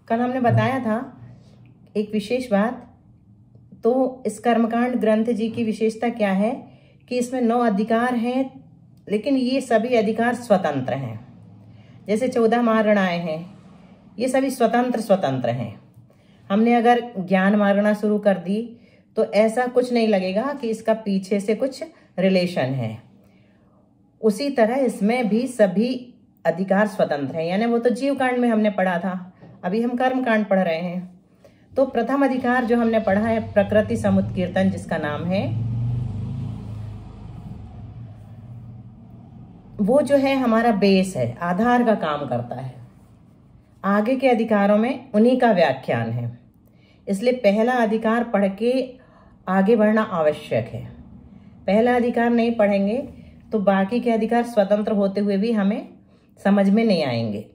कल हमने बताया था एक विशेष बात। तो इस कर्मकांड ग्रंथ जी की विशेषता क्या है कि इसमें 9 अधिकार हैं, लेकिन ये सभी अधिकार स्वतंत्र हैं। जैसे 14 महारणाएं हैं, ये सभी स्वतंत्र हैं। हमने अगर ज्ञान मारना शुरू कर दी तो ऐसा कुछ नहीं लगेगा कि इसका पीछे से कुछ रिलेशन है। उसी तरह इसमें भी सभी अधिकार स्वतंत्र हैं, यानी वो तो जीव कांड में हमने पढ़ा था, अभी हम कर्म कांड पढ़ रहे हैं। तो प्रथम अधिकार जो हमने पढ़ा है प्रकृति समुत्कीर्तन, जिसका नाम है, वो जो है हमारा बेस है, आधार का काम करता है। आगे के अधिकारों में उन्हीं का व्याख्यान है, इसलिए पहला अधिकार पढ़ के आगे बढ़ना आवश्यक है। पहला अधिकार नहीं पढ़ेंगे तो बाकी के अधिकार स्वतंत्र होते हुए भी हमें समझ में नहीं आएंगे।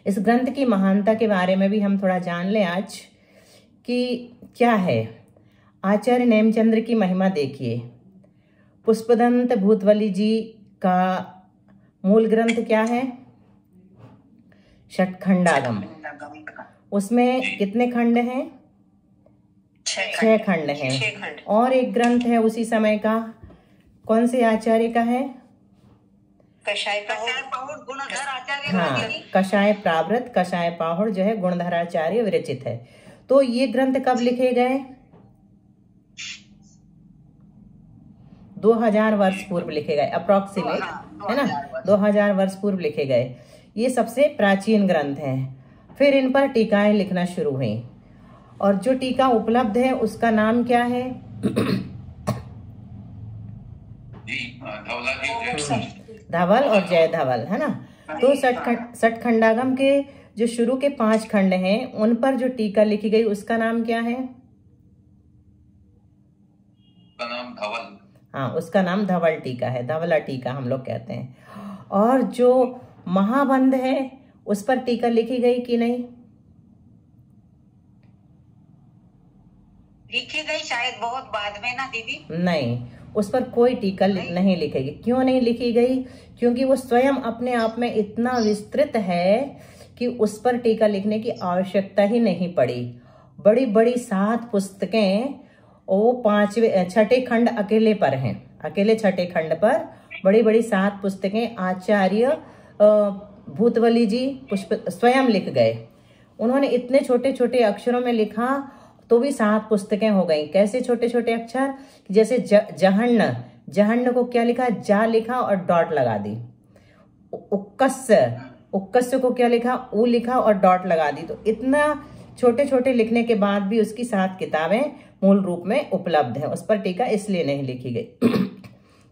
इस ग्रंथ की महानता के बारे में भी हम थोड़ा जान लें आज कि क्या है। आचार्य नेमचंद्र की महिमा देखिए। पुष्पदंत भूतवली जी का मूल ग्रंथ क्या है? षटखंडागम। उसमें कितने खंड हैं? 6 खंड हैं। और एक ग्रंथ है उसी समय का, कौन से आचार्य का है? कषाय पाहुड़ गुणधर आचार्य। हाँ, कषाय प्रावृत, कषाय पाहुड़ जो है गुणधराचार्य विरचित है। तो ये ग्रंथ कब लिखे गए? 2000 वर्ष पूर्व लिखे गए, अप्रोक्सीमेट, है ना? 2000 वर्ष पूर्व लिखे गए। ये सबसे प्राचीन ग्रंथ हैं। फिर इन पर टीकाएं लिखना शुरू हुई, और जो टीका उपलब्ध है उसका नाम क्या है? धवल और जय धवल, है ना? तो षटखंडागम के जो शुरू के 5 खंड हैं उन पर जो टीका लिखी गई उसका नाम क्या है? उसका नाम धवल। हाँ, उसका नाम धवल टीका है, धवला टीका हम लोग कहते हैं। और जो महाबंध है उस पर टीका लिखी गई कि नहीं? लिखी गई शायद बहुत बाद में ना दीदी? नहीं, उस पर कोई टीका नहीं लिखी गई। क्यों नहीं लिखी गई? क्योंकि वो स्वयं अपने आप में इतना विस्तृत है कि उस पर टीका लिखने की आवश्यकता ही नहीं पड़ी। बड़ी बड़ी 7 पुस्तकें, वो 6ठे खंड अकेले पर हैं, अकेले 6ठे खंड पर बड़ी बड़ी 7 पुस्तकें आचार्य भूतवली जी स्वयं लिख गए। उन्होंने इतने छोटे छोटे अक्षरों में लिखा तो भी 7 पुस्तकें हो गई। कैसे छोटे छोटे अक्षर? जैसे जहन्न को क्या लिखा? जा लिखा और डॉट लगा दी। उक्कस्य को क्या लिखा? ऊ लिखा और डॉट लगा दी। तो इतना छोटे छोटे लिखने के बाद भी उसकी 7 किताबें मूल रूप में उपलब्ध हैं। उस पर टीका इसलिए नहीं लिखी गई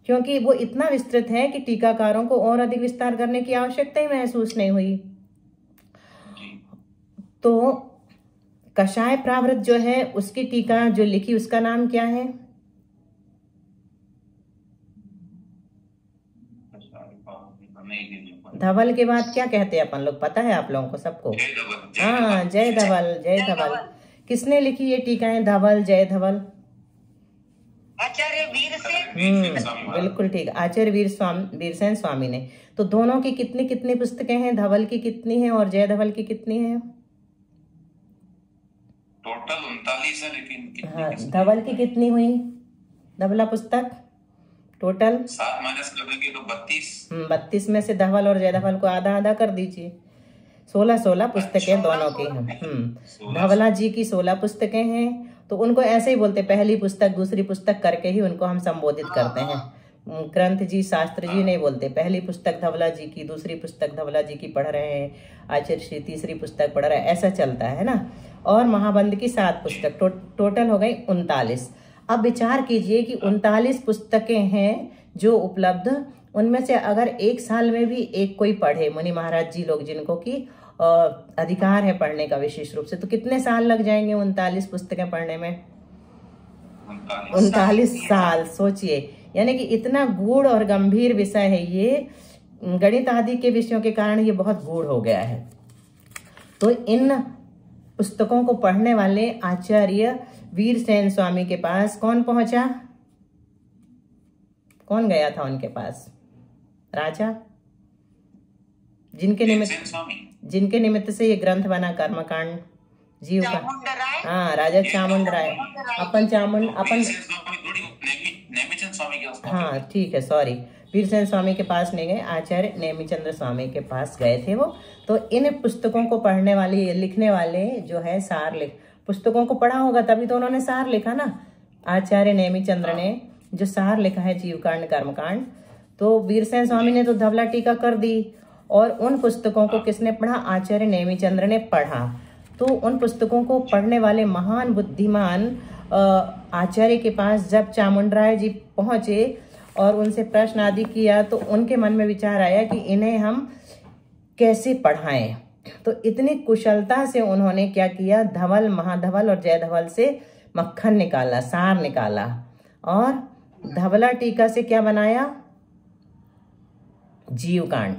क्योंकि वो इतना विस्तृत है कि टीकाकारों को और अधिक विस्तार करने की आवश्यकता ही महसूस नहीं हुई। तो कषाय प्रावृत जो है उसकी टीका जो लिखी उसका नाम क्या है? धवल के बाद क्या कहते हैं अपन लोग, पता है आप लोगों को सबको? हाँ, जय धवल, जय धवल। किसने लिखी ये टीकाएं, धवल, जय धवल? आचार्य वीरसेन। बिल्कुल ठीक, आचार्य वीरसेन स्वामी ने। तो दोनों की कितनी कितनी पुस्तकें हैं? धवल की कितनी है और जय धवल की कितनी है? टोटल 39 है, लेकिन हाँ, धवल की कितनी हुई? धवला पुस्तक टोटल 7 माइनस कर देंगे तो 32। 32 में से धवल और जय धवल को आधा आधा कर दीजिए। 16 पुस्तकें दोनों की हैं। धवला जी की 16 पुस्तकें हैं। तो उनको ऐसे ही बोलते, पहली पुस्तक दूसरी पुस्तक करके ही उनको हम संबोधित करते हैं। ग्रंथ जी, शास्त्र जी नहीं बोलते पहली पुस्तक धवला जी की, दूसरी पुस्तक धवला जी की पढ़ रहे हैं, आचार्य श्री तीसरी पुस्तक पढ़ रहे हैं, ऐसा चलता है ना। और महाबंध की 7 पुस्तक, टोटल हो गई 39। अब विचार कीजिए कि 39 पुस्तकें हैं जो उपलब्ध, उनमें से अगर एक साल में भी एक कोई पढ़े, मुनि महाराज जी लोग जिनको की अधिकार है पढ़ने का विशेष रूप से, तो कितने साल लग जाएंगे 39 पुस्तकें पढ़ने में? 39 साल। सोचिए, यानी कि इतना गूढ़ और गंभीर विषय है ये। गणित आदि के विषयों के कारण ये बहुत गूढ़ हो गया है। तो इन पुस्तकों को पढ़ने वाले आचार्य वीरसेन स्वामी के पास कौन पहुंचा? कौन गया था उनके पास? राजा? जिनके निमित्त से ये ग्रंथ बना कर्मकांड जीव का। हाँ, राजा चामुंड राय। अपन हाँ ठीक है, सॉरी, वीरसेन स्वामी के पास नहीं गए, आचार्य नेमिचंद्र स्वामी के पास गए थे वो। तो इन पुस्तकों को पढ़ने वाले, लिखने वाले जो है सार पुस्तकों को पढ़ा होगा तभी तो उन्होंने सार लिखा ना। आचार्य नेमिचंद्र ने जो सार लिखा है जीवकांड कर्मकांड, तो वीरसेन स्वामी ने तो धवला टीका कर दी, और उन पुस्तकों को किसने पढ़ा? आचार्य नेमिचंद्र ने पढ़ा। तो उन पुस्तकों को पढ़ने वाले महान बुद्धिमान आचार्य के पास जब चामुंडराय जी पहुंचे और उनसे प्रश्न आदि किया, तो उनके मन में विचार आया कि इन्हें हम कैसे पढ़ाएं। तो इतनी कुशलता से उन्होंने क्या किया, धवल, महाधवल और जयधवल से मक्खन निकाला, सार निकाला, और धवला टीका से क्या बनाया? जीवकांड।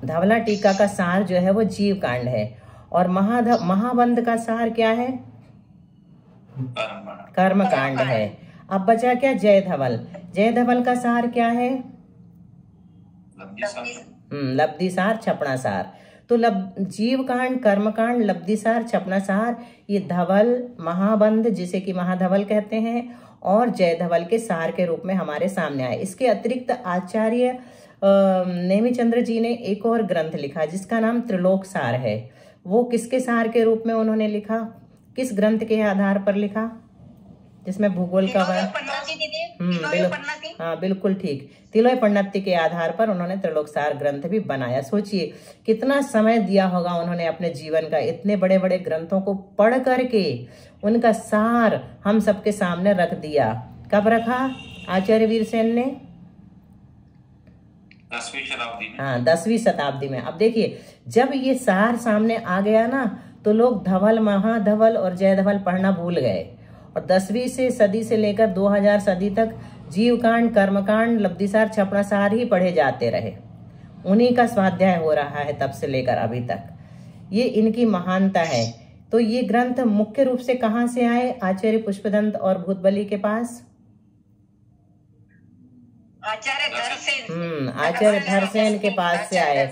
धवला टीका का सार जो है वो जीवकांड है, और महाबंध का सार क्या है? कर्मकांड है। अब बचा क्या? जयधवल। जयधवल का सार क्या है? लब्धि सार, छपना सार। तो जीवकांड, कर्मकांड, लब्धि सार, छपना सार, ये धवल, महाबंध जिसे कि महाधवल कहते हैं, और जयधवल के सार के रूप में हमारे सामने आए। इसके अतिरिक्त आचार्य नेमिचंद्र जी ने एक और ग्रंथ लिखा जिसका नाम त्रिलोक सार है। वो किसके सार के रूप में उन्होंने लिखा? किस ग्रंथ के आधार पर लिखा? जिसमें भूगोल का हाँ बिल्कुल ठीक, तिलोय पन्नति के आधार पर उन्होंने त्रिलोक सार ग्रंथ भी बनाया। सोचिए कितना समय दिया होगा उन्होंने अपने जीवन का, इतने बड़े बड़े ग्रंथों को पढ़ करके उनका सार हम सबके सामने रख दिया। कब रखा आचार्य वीरसेन ने? 10वीं शताब्दी में। हाँ, 10वीं शताब्दी में। अब देखिए जब ये सार सामने आ गया ना, तो लोग धवल, महाधवल और जयधवल पढ़ना भूल गए, और 10वीं से सदी से लेकर 2000 सदी तक जीवकांड, कर्मकांड, लब्धिसार, छपनासार ही पढ़े जाते रहे। उन्हीं का स्वाध्याय हो रहा है तब से लेकर अभी तक। ये इनकी महानता है। तो ये ग्रंथ मुख्य रूप से कहाँ से आए? आचार्य पुष्पदंत और भूतबली के पास। आचार्य धरसेन। आचार्य धरसेन के पास से आए।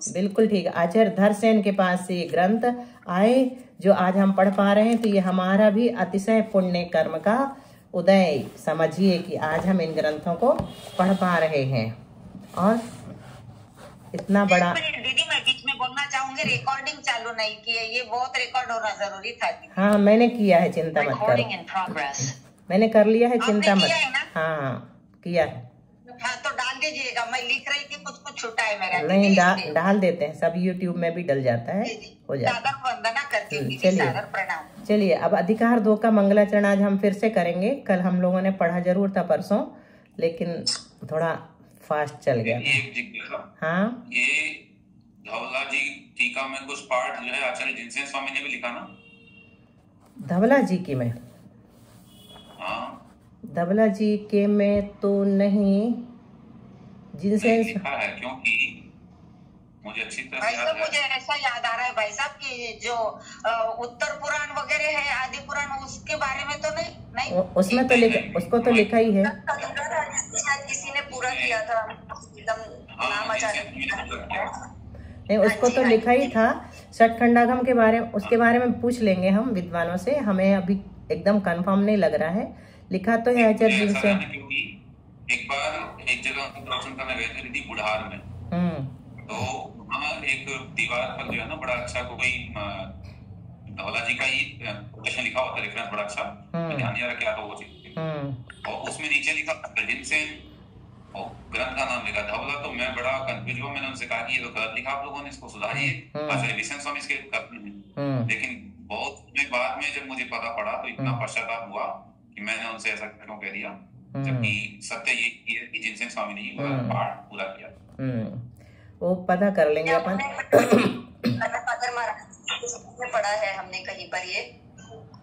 बिल्कुल ठीक, आचार्य धरसेन के पास से ये ग्रंथ आए जो आज हम पढ़ पा रहे हैं। तो ये हमारा भी अतिशय पुण्य कर्म का उदय समझिए कि आज हम इन ग्रंथों को पढ़ पा रहे हैं। और इतना बड़ा, दीदी मैं बीच में बोलना चाहूंगी, रिकॉर्डिंग चालू नहीं की है, ये बहुत रिकॉर्ड होना जरूरी था। हाँ मैंने किया है, चिंता मत करो, मैंने कर लिया है, चिंता मत। हाँ किया है। हाँ तो डाल दीजिएगा, मैं लिख रही थी, कुछ कुछ छूटा है मेरा। नहीं डाल देते हैं, सब YouTube में भी डल जाता है, हो जाता है। वंदना करती हूँ। चलिए अब अधिकार 2 का मंगलाचरण आज हम फिर से करेंगे। कल हम लोगों ने पढ़ा जरूर था परसों, लेकिन थोड़ा फास्ट चल गया। हाँ, ये धवला जी टीका में कुछ पार्ट जो है आचार्य जिनसेन स्वामी ने भी लिखा ना? धवला जी की में? हाँ, धवला जी के में तो नहीं, जिनसेन लिखा है, क्योंकि मुझे अच्छी तरह भाई याद साहब, है। मुझे ऐसा याद आ रहा है भाई साहब कि जो उत्तर पुराण वगैरह है, आदि पुराण, उसके बारे में तो नहीं उसमें तो लिखा, उसको तो लिखा ही है। शायद किसी ने पूरा किया था, एकदम नाम अचानक नहीं, उसको तो लिखा ही था। षटखंडागम के बारे में, उसके बारे में पूछ लेंगे हम विद्वानों से, हमें अभी एकदम कंफर्म नहीं लग रहा है। लिखा तो है आचार्य जिनसेन। एक बार एक जगह दर्शन करने गए थे दीदी, बुढ़ार में। तो वहाँ एक दीवार पर जो है ना बड़ा अच्छा कोई धवला जी का ही क्वेश्चन लिखा होता है, रेफरेंस बड़ा अच्छा, ध्यान नहीं आ रहा क्या था वो चीज, और उसमें नीचे लिखा जिनसेन और ग्रंथ का नाम लिखा धवला। तो मैं बड़ा कंफ्यूज हुआ, मैंने उनसे कहा कि ये तो गलत लिखा, आप लोगों ने इसको सुधारिए। आचार्य वीरसेन स्वामी इसके करते हैं, लेकिन बहुत बाद में जब मुझे पता पड़ा तो इतना पश्चाताप हुआ कि मैंने उनसे ऐसा क्यों कह दिया, जबकि सत्य ये है कि जिनसेन स्वामी ने पाठ पूरा किया। वो पता कर लेंगे अपन। पढ़ा है हमने कहीं पर, ये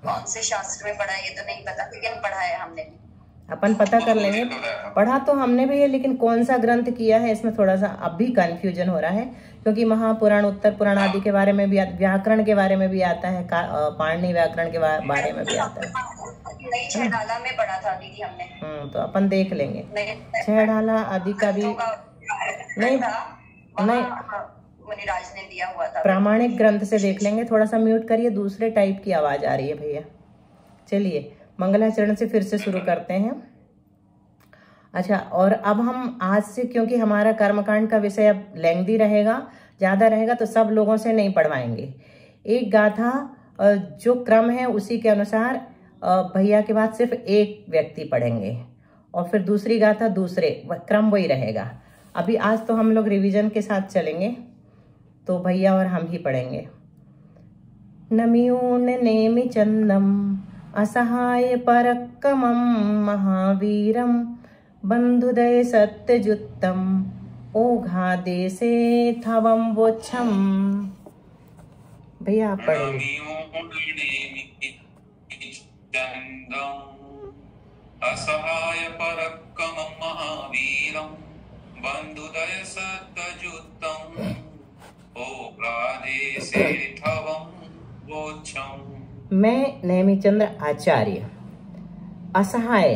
कौन से शास्त्र में पढ़ा है ये तो नहीं पता, लेकिन पढ़ा है हमने, अपन पता कर लेंगे। पढ़ा तो हमने भी है, लेकिन कौन सा ग्रंथ किया है इसमें थोड़ा सा अब भी कंफ्यूजन हो रहा है, क्योंकि महापुराण, उत्तर पुराण आदि के बारे में भी, व्याकरण के बारे में भी आता है, पाणिनि व्याकरण के बारे में भी आता है। छहडाला में पढ़ा था दीदी हमने। तो अपन देख लेंगे छहडाला आदि का भी नहीं मुनिराज ने दिया हुआ था। प्रामाणिक ग्रंथ से देख लेंगे। थोड़ा सा म्यूट करिए, दूसरे टाइप की आवाज आ रही है भैया। चलिए मंगलाचरण से फिर से शुरू करते हैं। अच्छा, और अब हम आज से, क्योंकि हमारा कर्मकांड का विषय अब लेंथी रहेगा, ज्यादा रहेगा, तो सब लोगों से नहीं पढ़वाएंगे। एक गाथा जो क्रम है उसी के अनुसार भैया के बाद सिर्फ एक व्यक्ति पढ़ेंगे, और फिर दूसरी गाथा दूसरे, क्रम वही रहेगा। अभी आज तो हम लोग रिवीजन के साथ चलेंगे, तो भैया और हम ही पढ़ेंगे। नमियून नेमि चंदम असहाय परक्कमं महावीरम बंधुदय सत्यजुत्तम ओघादेशे थवं वोच्छम। भैया आप पढ़ेंगे। असहाय परक्कमं महावीरं बंधुदय सत्यजुत्तम ओघादेशे थवं वोच्छम। मैं नेमिचंद्र आचार्य असहाय,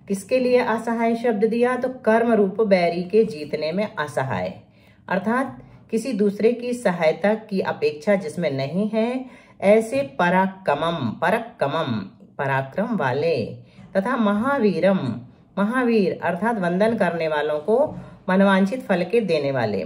किसके लिए असहाय शब्द दिया? तो कर्म रूप बैरी के जीतने में असहाय, अर्थात किसी दूसरे की सहायता की अपेक्षा जिसमें नहीं है, ऐसे पराक्रमम, पराक्रम वाले, तथा महावीरम, महावीर अर्थात वंदन करने वालों को मनवांछित फल के देने वाले,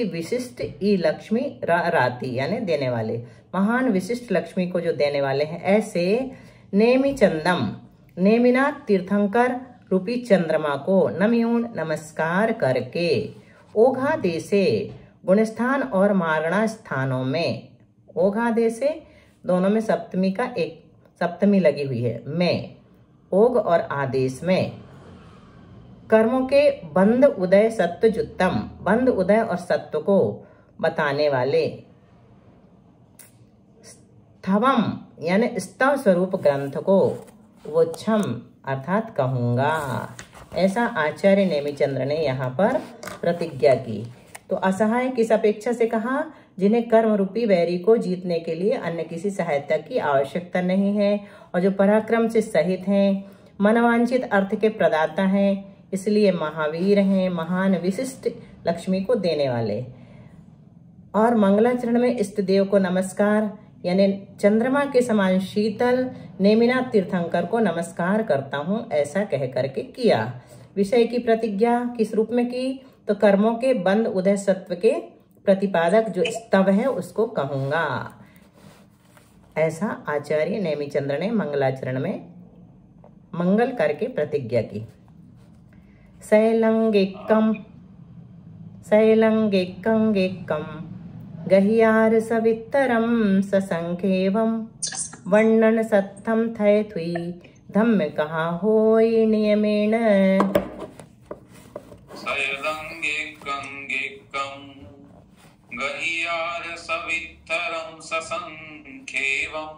विशिष्ट ई लक्ष्मी राती यानी देने वाले, महान विशिष्ट लक्ष्मी को जो देने वाले हैं, ऐसे नेमि चंदम, नेमिना तीर्थंकर रूपी चंद्रमा को नमयून नमस्कार करके, ओघा देशे गुणस्थान और मारणा स्थानों में, ओघा देशे दोनों में सप्तमी का एक सप्तमी लगी हुई है, में ओघ और आदेश में, कर्मों के बंध उदय सत्यजुत्तम, बंध उदय और सत्व को बताने वाले, स्थवम यानी स्तव स्वरूप ग्रंथ को वोच्छम अर्थात कहूंगा, ऐसा आचार्य नेमिचंद्र ने यहाँ पर प्रतिज्ञा की। तो असहाय किस अपेक्षा से कहा? जिन्हें कर्म रूपी वैरी को जीतने के लिए अन्य किसी सहायता की आवश्यकता नहीं है, और जो पराक्रम से सहित हैं, मनवांछित अर्थ के प्रदाता हैं, इसलिए महावीर हैं, महान विशिष्ट लक्ष्मी को देने वाले। और मंगलाचरण में इष्ट देव को नमस्कार यानी चंद्रमा के समान शीतल नेमिनाथ तीर्थंकर को नमस्कार करता हूँ, ऐसा कह करके किया। विषय की प्रतिज्ञा किस रूप में की? तो कर्मों के बंध उदय सत्व के प्रतिपादक जो स्तव है उसको कहूंगा, ऐसा आचार्य नेमिचंद्र ने मंगलाचरण में मंगल करके प्रतिज्ञा की। शैलंगेकम शैलंगेकंगेकम गहियार सवितरम ससंखेवम वर्णन सत्थम थय थुई धम्म कहा होय नियमेन। शैलंगेकंगेकम गहियार सवितरम ससंखेवम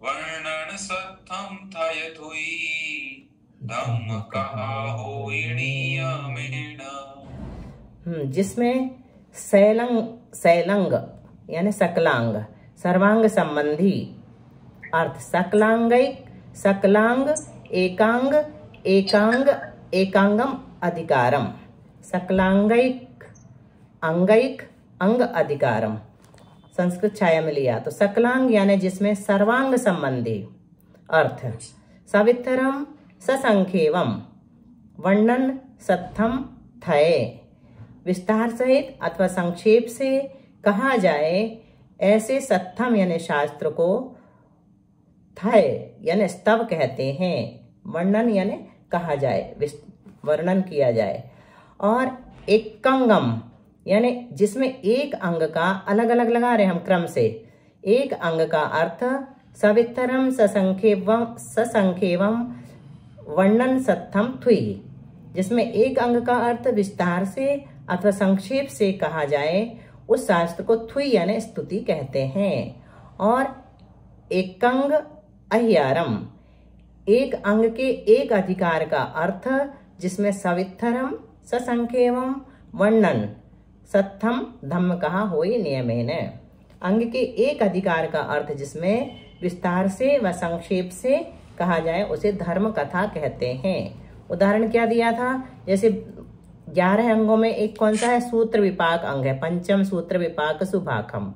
वर्णन सत्थम थय थुई धम्म कहा होय नियमेन। जिसमें शैलंग यानी सकलांग, सर्वांग संबंधी अर्थ, सकलांगिक, सकलांग, एकांग, एकांग, एकांगम अधिकारम, सकलांगिक, अंगिक, अंग अधिकारम, संस्कृत छाया में लिया तो सकलांग यानी जिसमें सर्वांग संबंधी अर्थ, सवितरम ससंखेवम वर्णन सत्थम थय विस्तार सहित अथवा संक्षेप से कहा जाए, ऐसे सत्थम यानी शास्त्र को थय यानी स्तव कहते हैं, वर्णन यानी कहा जाए, वर्णन किया जाए, और एकंगम यानी जिसमें एक अंग का, अलग अलग लगा रहे हम क्रम से, एक अंग का अर्थ सवितरम ससंखेवम वर्णन सत्थम थुई, जिसमें एक अंग का अर्थ विस्तार से अथवा संक्षेप से कहा जाए, उस शास्त्र को थुई यानी स्तुति कहते हैं। और एकंग अह्यारम, एक अंग के एक अधिकार का अर्थ जिसमें सवितरम ससंखेवम वर्णन सत्थम धम्म कहा होय नियमेन, अंग के एक अधिकार का अर्थ जिसमें विस्तार से व संक्षेप से कहा जाए उसे धर्म कथा कहते हैं। उदाहरण क्या दिया था? जैसे 11 अंगों में एक कौन सा है? सूत्र विपाक अंग है, पंचम सूत्र विपाक सुभाखम।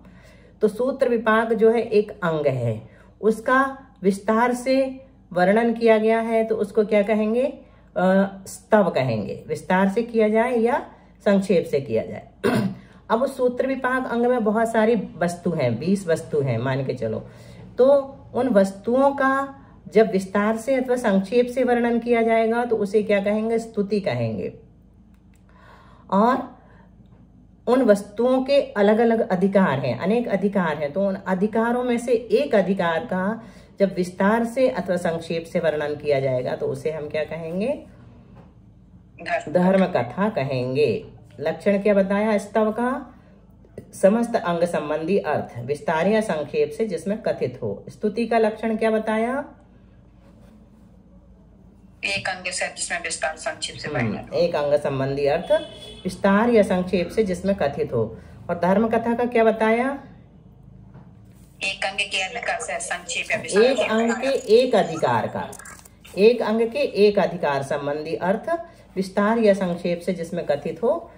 तो सूत्र विपाक जो है एक अंग है, उसका विस्तार से वर्णन किया गया है, तो उसको क्या कहेंगे? स्तव कहेंगे। विस्तार से किया जाए या संक्षेप से किया जाए। अब उस सूत्र विपाक अंग में बहुत सारी वस्तु हैं, 20 वस्तु हैं मान के चलो। तो उन वस्तुओं का जब विस्तार से अथवा संक्षेप से वर्णन किया जाएगा तो उसे क्या कहेंगे? स्तुति कहेंगे। और उन वस्तुओं के अलग अलग अधिकार हैं, अनेक अधिकार हैं, तो उन अधिकारों में से एक अधिकार का जब विस्तार से अथवा संक्षेप से वर्णन किया जाएगा तो उसे हम क्या कहेंगे? धर्म कथा कहेंगे। लक्षण क्या बताया स्तव का? समस्त अंग संबंधी अर्थ, विस्तार या संक्षेप से जिसमें कथित हो। स्तुति का लक्षण क्या बताया? एक अंग से जिसमें विस्तार संक्षेप से वर्णन। एक अंग संबंधी अर्थ, विस्तार या संक्षेप से जिसमें कथित हो। और धर्म कथा का क्या बताया? एक अंग के अधिकार से संक्षेप या विस्तार। एक अंग के एक अधिकार का, एक अंग के एक अधिकार संबंधी अर्थ, विस्तार या संक्षेप से जिसमें कथित हो।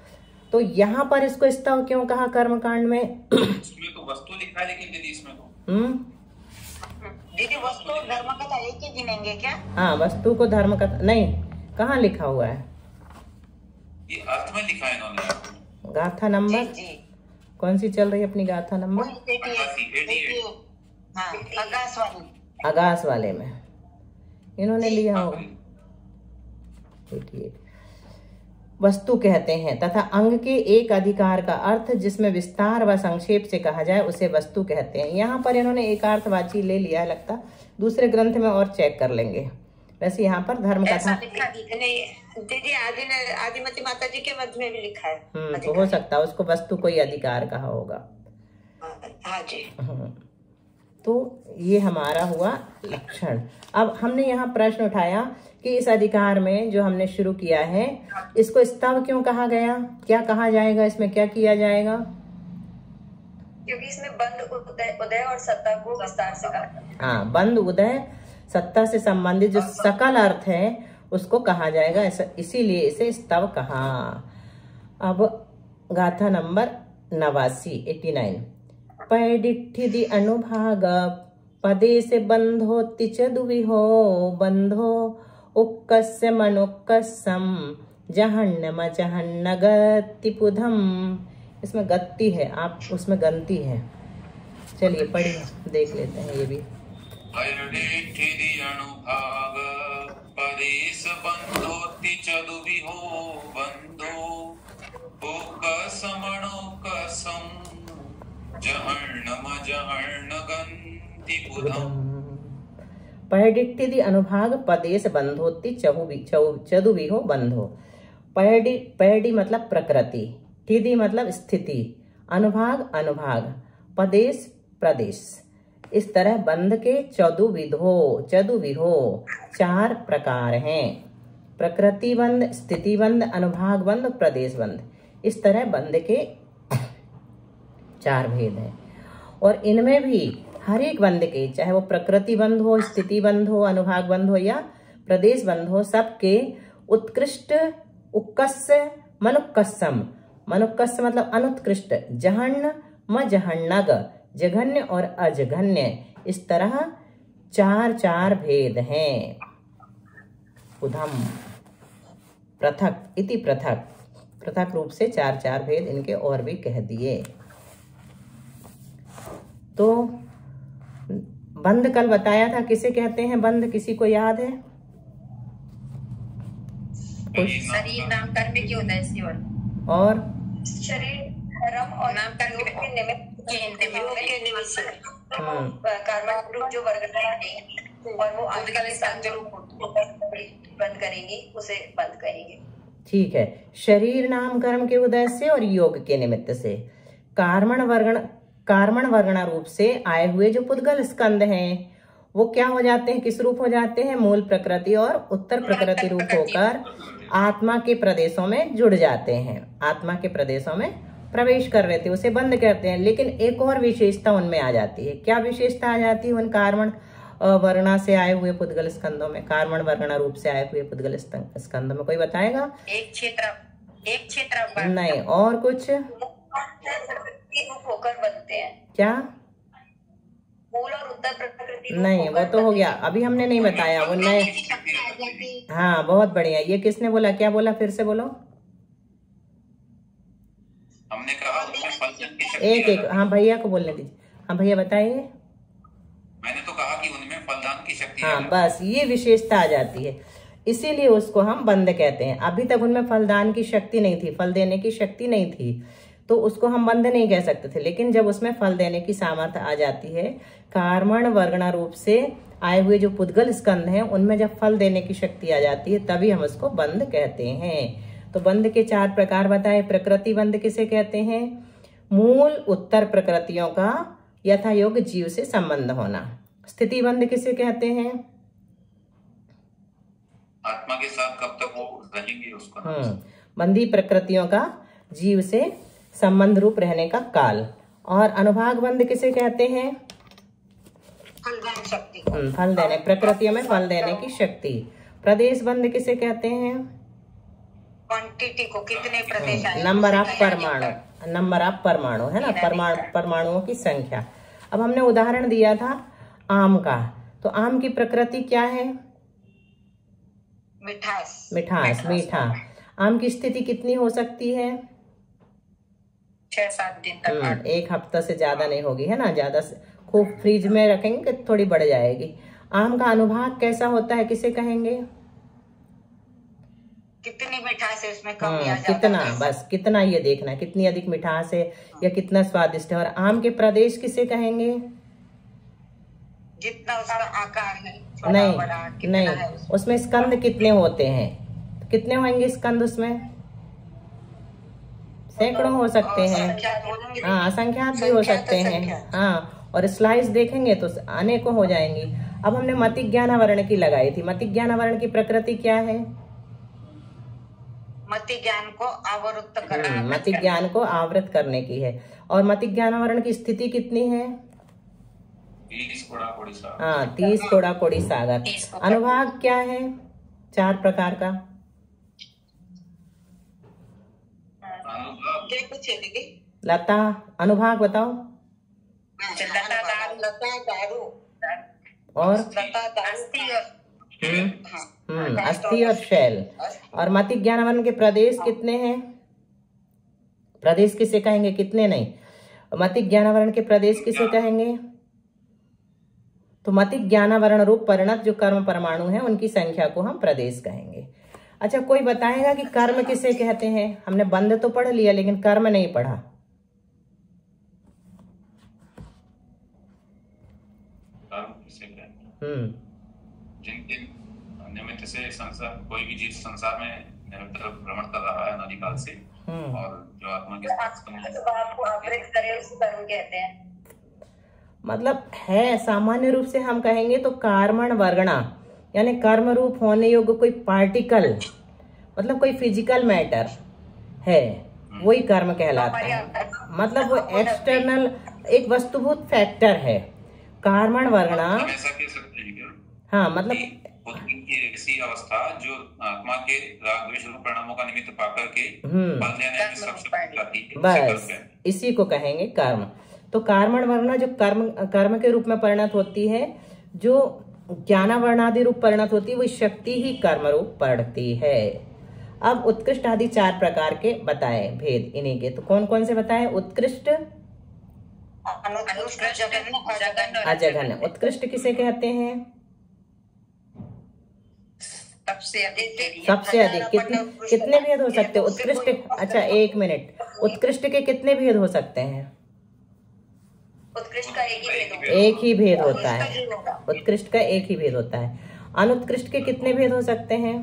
तो यहाँ पर इसको स्तव क्यों कहा कर्मकांड में? इसमें तो वस्तु लिखा है, लेकिन दीदी इसमें तो दीदी वस्तु धर्म कथा एक ही गिनेंगे क्या? हाँ, वस्तु को धर्म कथा नहीं, कहाँ लिखा हुआ है? ये अर्थ में लिखा है इन्होंने। गाथा नंबर जी। कौन सी चल रही है अपनी गाथा नंबर? हाँ, आगास वाले में इन्होंने लिया होगा। 88। वस्तु कहते हैं तथा अंग के एक अधिकार का अर्थ जिसमें विस्तार व संक्षेप से कहा जाए उसे वस्तु कहते हैं। यहाँ पर इन्होंने एक अर्थवाची ले लिया है लगता, दूसरे ग्रंथ में और चेक कर लेंगे। वैसे यहाँ पर धर्म कथा दीदी आदिमती माता जी के मध्य में भी लिखा है। तो हो सकता है उसको वस्तु कोई अधिकार कहा होगा। हाँ जी। तो ये हमारा हुआ लक्षण। अब हमने यहाँ प्रश्न उठाया कि इस अधिकार में जो हमने शुरू किया है इसको स्तव क्यों कहा गया? क्या कहा जाएगा? इसमें क्या किया जाएगा? क्योंकि इसमें बंद, उदय और सत्ता को विस्तार से कहा। हाँ, बंद, उदय, सत्ता से संबंधित जो सकल अर्थ है उसको कहा जाएगा, इसीलिए इसे स्तव कहा। अब गाथा नंबर 89। पैडिठिदि अनुभाग पदे से बंधो तिचदुविहो बंधो उक्कस्य मनुक्कसम जहन्नम जहन्न गतिपुधम। इसमें गति है, आप उसमें गंती है। चलिए पढ़िए, देख लेते हैं ये भी। पैडिठिदि अनुभाग पदे से बंधो तिचदुविहो बंधो उक्कस्य मनुक्कसम जहन्नम जहन्न गतिपुधम। पैडिठिदि अनुभाग पदेश बंधोति चदुविहो बंधो। पैडी मतलब प्रकृति, ठिदि मतलब स्थिति, अनुभाग अनुभाग, पदेश प्रदेश। इस तरह बंध के चदुविहो 4 प्रकार हैं। प्रकृति बंध, स्थिति बंध, अनुभाग बंध, प्रदेश बंध। इस तरह बंध के 4 भेद हैं। और इनमें भी हर एक बंध के, चाहे वो प्रकृति बंध हो, स्थिति बंध हो, अनुभाग बंध हो या प्रदेश बंध हो, सबके उत्कृष्ट उक्कस्य मनुक्कसम, मनुक्कस्य मतलब अनुत्कृष्ट, जहन्न म जहन्नग जघन्य और अजघन्य, इस तरह 4 भेद हैं। उधम पृथक इति पृथक, पृथक रूप से 4 भेद इनके और भी कह दिए। तो बंध कल बताया था, किसे कहते हैं बंध? किसी को याद है? शरीर नाम कर्म के उदय से और शरीर कर्म और नाम कर्म के निमित्त कर्म रूप जो वर्ग है और वो आदिकाल बंद करेंगे उसे बंद करेंगे। ठीक है, शरीर नाम कर्म के उदय से और योग के निमित्त से कार्मण वर्गण रूप से आए हुए जो पुद्गल स्कंद हैं वो क्या हो जाते हैं, किस रूप हो जाते हैं? मूल प्रकृति और उत्तर प्रकृति रूप होकर आत्मा के प्रदेशों में जुड़ जाते हैं, आत्मा के प्रदेशों में प्रवेश कर रहे थे, उसे बंद करते हैं। लेकिन एक और विशेषता उनमें आ जाती है। क्या विशेषता आ जाती है उन कार्मण वर्णा से आए हुए पुद्गल स्कंदों में? कार्मण वर्णा रूप से आए हुए पुद्गल स्कंदों में कोई बताएगा? एक क्षेत्र एक क्षेत्र नहीं, और कुछ होकर बनते हैं। क्या? मूल और उत्तर प्रकृति नहीं, वो तो हो गया, अभी हमने नहीं बताया वो नए। हाँ, बहुत बढ़िया। ये किसने बोला? क्या बोला? फिर से बोलो। हमने कहा उसमें फलदान की शक्ति एक एक, हाँ भैया को बोलने दीजिए। हाँ भैया बताइए। मैंने तो कहा कि उनमें फलदान की शक्ति हाँ, बस ये विशेषता आ जाती है, इसीलिए उसको हम बंध कहते हैं। अभी तक उनमें फलदान की शक्ति नहीं थी, फल देने की शक्ति नहीं थी, तो उसको हम बंध नहीं कह सकते थे। लेकिन जब उसमें फल देने की सामर्थ्य आ जाती है, कार्मण वर्गणा रूप से आए हुए जो पुद्गल स्कंध हैं, उनमें जब फल देने की शक्ति आ जाती है, तभी हम उसको बंध कहते हैं। तो बंध के 4 प्रकार बताए। प्रकृति बंध किसे कहते हैं? मूल उत्तर प्रकृतियों का यथा योग जीव से संबंध होना। स्थिति बंध किसे कहते हैं? आत्मा के साथ कब तक वो रहेंगे उसका। बंधी प्रकृतियों का जीव से संबंध रूप रहने का काल। और अनुभाग बंध किसे कहते हैं? फलदान शक्ति। फल देने, प्रकृतियों में फल देने की शक्ति। प्रदेश बंध किसे कहते हैं? क्वांटिटी को, कितने प्रदेश आए, नंबर ऑफ परमाणु, नंबर ऑफ परमाणु है ना, परमाणुओं की संख्या। अब हमने उदाहरण दिया था आम का, तो आम की प्रकृति क्या है? मिठास, मीठा। आम की स्थिति कितनी हो सकती है? 6-7 दिन तक। 1 हफ्ता से ज्यादा नहीं होगी, है ना। ज्यादा खूब फ्रिज में रखेंगे तो थोड़ी बढ़ जाएगी। आम का अनुभाग कैसा होता है, किसे कहेंगे? कितनी मिठास है उसमें, कम या ज्यादा, कितना, बस कितना ये देखना, कितनी अधिक मिठास है या कितना स्वादिष्ट है। और आम के प्रदेश किसे कहेंगे? जितना उसका आकार है, नहीं, उसमें स्कंद कितने होते हैं? कितने होंगे स्कंद उसमें? सैकड़ों हो सकते हैं, हाँ, असंख्यात भी हो सकते हैं, हाँ। और स्लाइस देखेंगे तो अनेकों हो जाएंगी। अब हमने मति ज्ञानावरण की लगाई थी। मति ज्ञानावरण की प्रकृति क्या है? मति ज्ञान को आवृत करना, मति ज्ञान को आवृत करने की है। और मति ज्ञानावरण की स्थिति कितनी है? 30 कोड़ा कोड़ी सागर। हाँ, 30 कोड़ा कोड़ी सागर। अनुभाग क्या है? 4 प्रकार का। लता, अनुभाग बताओ। और अस्थि और शैल। और मति ज्ञानावरण के प्रदेश कितने हैं? प्रदेश किसे कहेंगे? कितने नहीं, मति ज्ञानावरण के प्रदेश किसे कहेंगे? तो मति ज्ञानावरण रूप परिणत जो कर्म परमाणु हैं, उनकी संख्या को हम प्रदेश कहेंगे। अच्छा, कोई बताएगा कि कर्म किसे कहते हैं? हमने बंध तो पढ़ लिया, लेकिन कर्म नहीं पढ़ा। कर्म किसे कहते हैं? जिनके निमित्त से संसार, कोई भी जीव संसार में निरंतर भ्रमण कर रहा है अनादिकाल से, और जो आत्मा के कर्म कहते हैं। मतलब है, सामान्य रूप से हम कहेंगे तो कार्मण वर्गणा, यानी कर्म रूप होने योग्य कोई पार्टिकल, मतलब कोई फिजिकल मैटर है, वही कर्म कहलाता है। मतलब वो एक्सटर्नल एक वस्तुभूत फैक्टर है। कार्मण वर्गणा, हाँ, मतलब ऐसी अवस्था जो आत्मा के राग द्वेष रूप परिणामों का निमित्त पाकर के फल देने में सक्षम, बस इसी को कहेंगे कर्म। तो कार्मण वर्णा जो कर्म के रूप में परिणत होती है, जो ज्ञानावर्णादि रूप परिणत होती है, वो शक्ति ही कर्म रूप पढ़ती है। अब उत्कृष्ट आदि 4 प्रकार के बताए भेद इन्हीं के। तो कौन कौन से बताए? उत्कृष्ट, अजघन्य। उत्कृष्ट किसे कहते हैं? सबसे अधिक। कितने भेद हो सकते हैं उत्कृष्ट? अच्छा, 1 मिनट। उत्कृष्ट के कितने भेद हो सकते हैं? उत्कृष्ट का एक ही भेद होता है। उत्कृष्ट का एक ही भेद होता है। अनुत्कृष्ट के कितने भेद हो सकते हैं?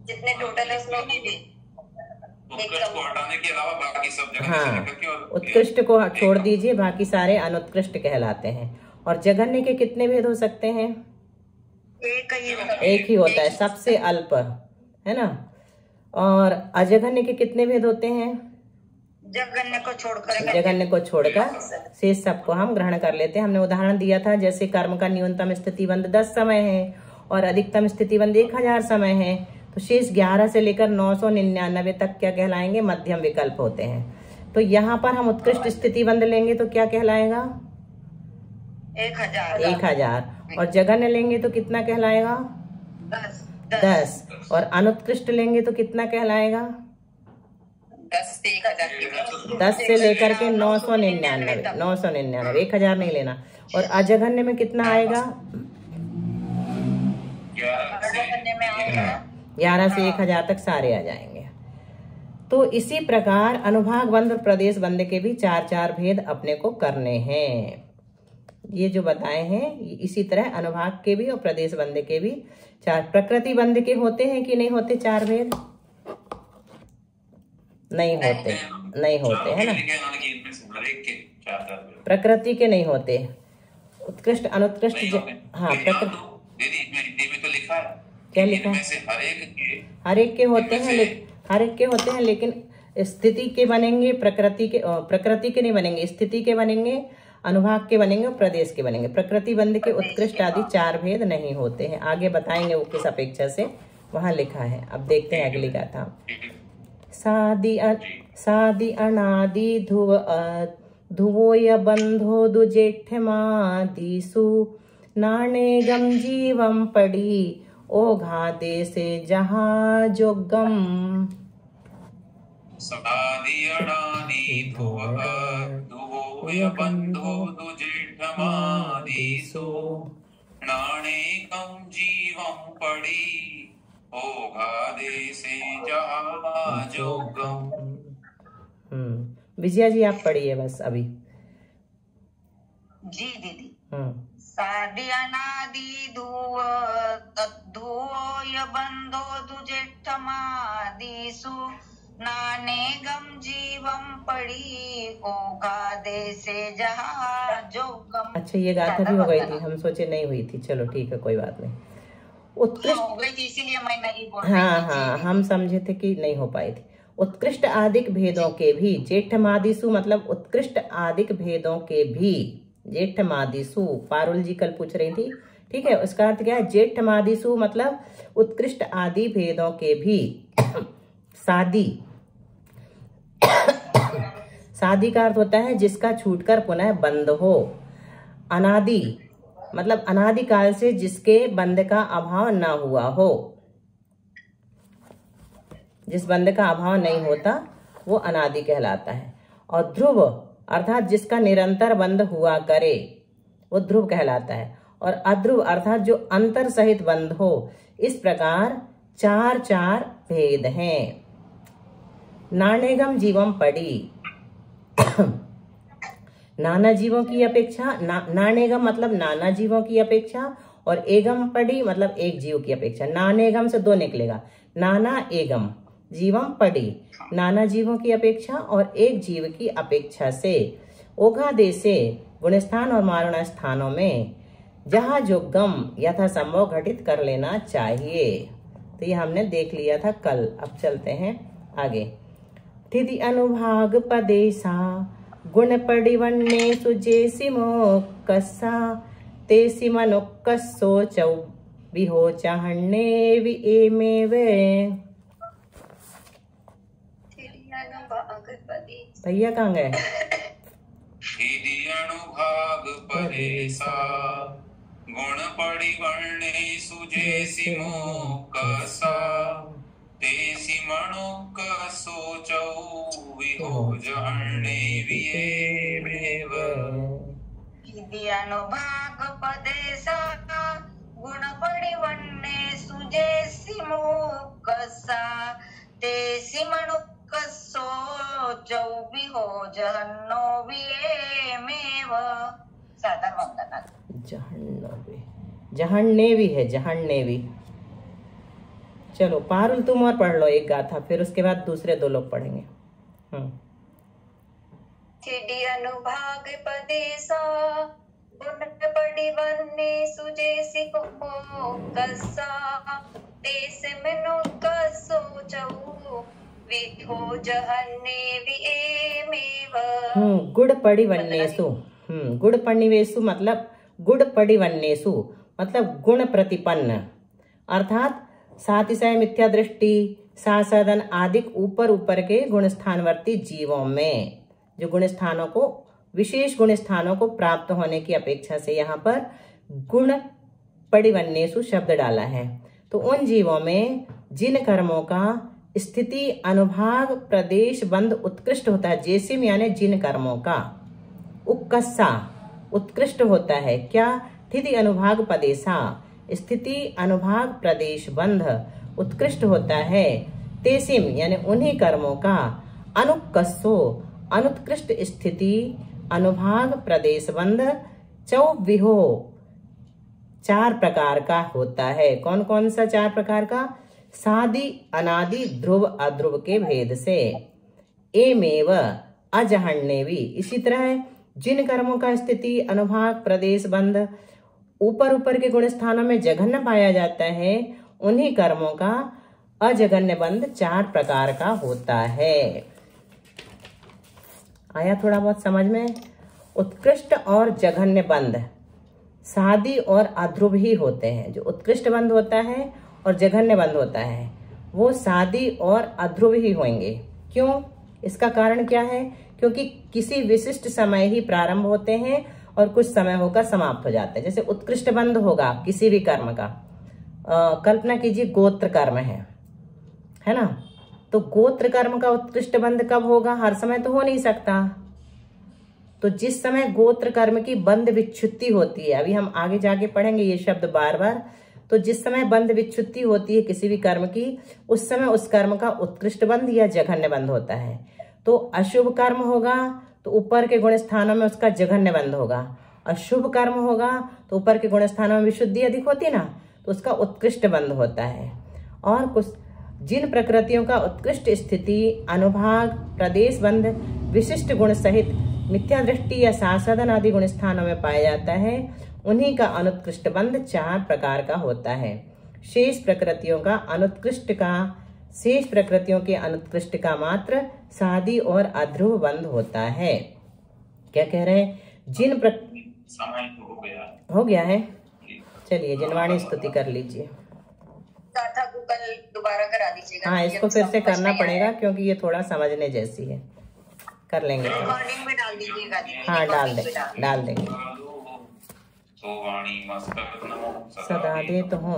जितने टोटल है उसमें उत्कृष्ट को हटाने के अलावा बाकी सब जगह हाँ, से लेकर के, और उत्कृष्ट को छोड़ दीजिए, बाकी सारे अनुत्कृष्ट कहलाते हैं। और जघन्य के कितने भेद हो सकते हैं? एक ही होता है, सबसे अल्प, है ना। और अजघन्य के कितने भेद होते हैं? जघन्य को छोड़कर शेष सबको हम ग्रहण कर लेते हैं। हमने उदाहरण दिया था, जैसे कर्म का न्यूनतम स्थिति बंध 10 समय है और अधिकतम स्थिति बंध 1000 समय है, तो शेष 11 से लेकर 999 तक क्या कहलाएंगे? मध्यम विकल्प होते हैं। तो यहाँ पर हम उत्कृष्ट स्थिति बंद लेंगे तो क्या कहलाएगा? 1000। और जघन्य लेंगे तो कितना कहलाएगा? 10। और अनुत्कृष्ट लेंगे तो कितना कहलाएगा? 10 से लेकर के 999, 1000 नहीं लेना। और अजघन्य में कितना आएगा? 11 से 1000 तक सारे आ जाएंगे। तो इसी प्रकार अनुभाग बंद और प्रदेश बंद के भी 4 भेद अपने को करने हैं। ये जो बताए हैं इसी तरह अनुभाग के भी और प्रदेश बंद के भी 4। प्रकृति बंद के होते हैं कि नहीं होते 4 भेद? नहीं होते है ना। प्रकृति के नहीं होते, उत्कृष्ट अनुत्कृष्ट हाँ क्या लिखा है? हर एक के होते हैं, लेकिन स्थिति के बनेंगे, प्रकृति के नहीं बनेंगे, स्थिति के बनेंगे, अनुभाग के बनेंगे और प्रदेश के बनेंगे। प्रकृति बंद के उत्कृष्ट आदि 4 भेद नहीं होते हैं। आगे बताएंगे वो किस अपेक्षा से वहां लिखा है। अब देखते हैं अगली गाथा। सादि अनादि ध्रुवोय बंधो दुजेठमादिषु नानेगम जीवम पड़ी ओघादे से जहाजोगम। सादि अनादि ध्रुवोय बंधो दुजेठमादिषु नानेगम जीवम पड़ी ओघादे से जहाजोगम। विजया जी आप पढ़िए बस अभी। जी दीदी। सादि अनादि ध्रुवोय बंधो दुजेठमादिषु नानेगम जीवम पड़ी ओघादे से जहाजोगम। अच्छा ये गाथा भी हो गई थी, हम सोचे नहीं हुई थी। चलो ठीक है कोई बात नहीं। उत्कृष्ट हो गई थी इसीलिए मैं नहीं बोल रही थी। हाँ हम समझे थे कि नहीं हो पाई थी। उत्कृष्ट आदिक भेदों के भी जेठमादिषु मतलब उत्कृष्ट आदिक भेदों के भी जेठमादिषु। पारुल जी कल पूछ रही थी, ठीक है। उसका अर्थ क्या है? जेठमादिषु मतलब उत्कृष्ट आदि भेदों के भी। सादी का अर्थ होता है जिसका छूटकर पुनः बंद हो। अनादि मतलब अनादि काल से जिसके बंद का अभाव ना हुआ हो। जिस बंद का अभाव नहीं होता वो अनादि कहलाता है। और ध्रुव अर्थात जिसका निरंतर बंद हुआ करे वो ध्रुव कहलाता है। और अध्रुव अर्थात जो अंतर सहित बंद हो। इस प्रकार 4 भेद हैं। नानेगम जीवम पड़ी नाना जीवों की अपेक्षा, नानेगम मतलब नाना जीवों की अपेक्षा, और एगम पड़ी मतलब एक जीव की अपेक्षा। नानेगम से 2 निकलेगा, नाना एगम जीवम पड़ी, नाना जीवों की अपेक्षा और एक जीव की अपेक्षा से। ओघादे से गुणस्थान और मारण स्थानों में जहाजोगम यथासंभव घटित कर लेना चाहिए। तो ये हमने देख लिया था कल। अब चलते हैं आगे। तिथि अनुभाग पदेशा गुण पड़िवन्ने सुजेसिमो कस्सा तेसि मनुक्कसो चौ विहो चाहन्ने विएमेवे। भैया कहाँ गए? तिथि अनुभाग पदेशा गुण पड़िवन्ने सुजेसिमो कस्सा तेसि मनुक्कसो चौ विहो चाहन्ने विएमेव। तिथि अनुभाग पदेशा गुण पड़िवन्ने सुजेसिमो कस्सा तेसि मनुक्कसो चौ विहो जहन्नो विएमेव। सादा वंदना। जहन्नेवी है, जहन्नेवी। चलो पारुल तुम और पढ़ लो एक गाथा, फिर उसके बाद दूसरे 2 लोग पढ़ेंगे। तिथि अनुभाग पदेशा गुण पड़िवन्ने सुजेसिमो कस्सा तेसि मनुक्कसो चौ विहो जहन्ने विएमेव। गुड़ पड़िवन्नेसु। गुड़ पड़िवेसु मतलब गुड़ पड़िवन्नेसु मतलब गुण प्रतिपन्न, अर्थात सातिशय, मिथ्या दृष्टि, सासदन आदि ऊपर ऊपर के गुण स्थानवर्ती जीवों में, जो गुण स्थानों को, विशेष गुण स्थानों को प्राप्त होने की अपेक्षा से यहाँ पर गुण परिवन्नेषु शब्द डाला है। तो उन जीवों में जिन कर्मों का स्थिति अनुभाग प्रदेश बंध उत्कृष्ट होता है, जेसिम यानी जिन कर्मों का, उक्कसा उत्कृष्ट होता है, क्या, स्थिति अनुभाग पदेशा स्थिति अनुभाग प्रदेश बंध उत्कृष्ट होता है, तेसिम यानी उन्हीं कर्मों का, अनुक्कसो अनुत्कृष्ट स्थिति अनुभाग प्रदेश बंध चौविहो 4 प्रकार का होता है। कौन कौन सा 4 प्रकार का? सादि अनादि ध्रुव अध्रुव के भेद से, एमेव अजहण्येवी, इसी तरह जिन कर्मों का स्थिति अनुभाग प्रदेश बंध ऊपर ऊपर के गुण स्थानों में जघन्य पाया जाता है, उन्हीं कर्मों का अजघन्य बंध 4 प्रकार का होता है। आया थोड़ा बहुत समझ में? उत्कृष्ट और जघन्य बंध सादी और अध्रुव ही होते हैं। जो उत्कृष्ट बंध होता है और जघन्य बंध होता है वो सादी और अध्रुव ही होंगे। क्यों? इसका कारण क्या है? क्योंकि किसी विशिष्ट समय ही प्रारंभ होते हैं और कुछ समय होकर समाप्त हो जाते हैं। जैसे उत्कृष्ट बंध होगा किसी भी कर्म का, कल्पना कीजिए गोत्र कर्म है ना, तो गोत्र कर्म का उत्कृष्ट बंध कब होगा? हर समय तो हो नहीं सकता। तो जिस समय गोत्र कर्म की बंध विच्छुत्ति होती है, अभी हम आगे जाके पढ़ेंगे ये शब्द बार बार, तो जिस समय बंध विच्छुत्ति होती है किसी भी कर्म की, उस समय उस कर्म का उत्कृष्ट बंध या जघन्य बंध होता है। तो अशुभ कर्म होगा तो ऊपर के गुण स्थानों में उसका जघन्य बंध होगा, अशुभ कर्म होगा तो ऊपर के गुण स्थानों में विशुद्धि अधिक होती ना, तो उसका उत्कृष्ट बंध होता है। और कुछ जिन प्रकृतियों का उत्कृष्ट स्थिति अनुभाग प्रदेश बंध विशिष्ट गुण सहित मिथ्या दृष्टि या सासदन आदि गुण स्थानों में पाया जाता है, उन्हीं का अनुत्कृष्ट बंध 4 प्रकार का होता है। शेष प्रकृतियों के अनुत्कृष्ट का मात्र सादी और अध्रुव बंध होता है। क्या कह रहे हैं? हो गया है। चलिए जिनवाणी स्तुति कर लीजिए। कल दोबारा करा दीजिएगा। हाँ, इसको फिर से करना पड़ेगा क्योंकि ये थोड़ा समझने जैसी है। कर लेंगे। रिकॉर्डिंग में डाल दीजिएगा। हाँ, डाल देंगे। सदा दे तो हो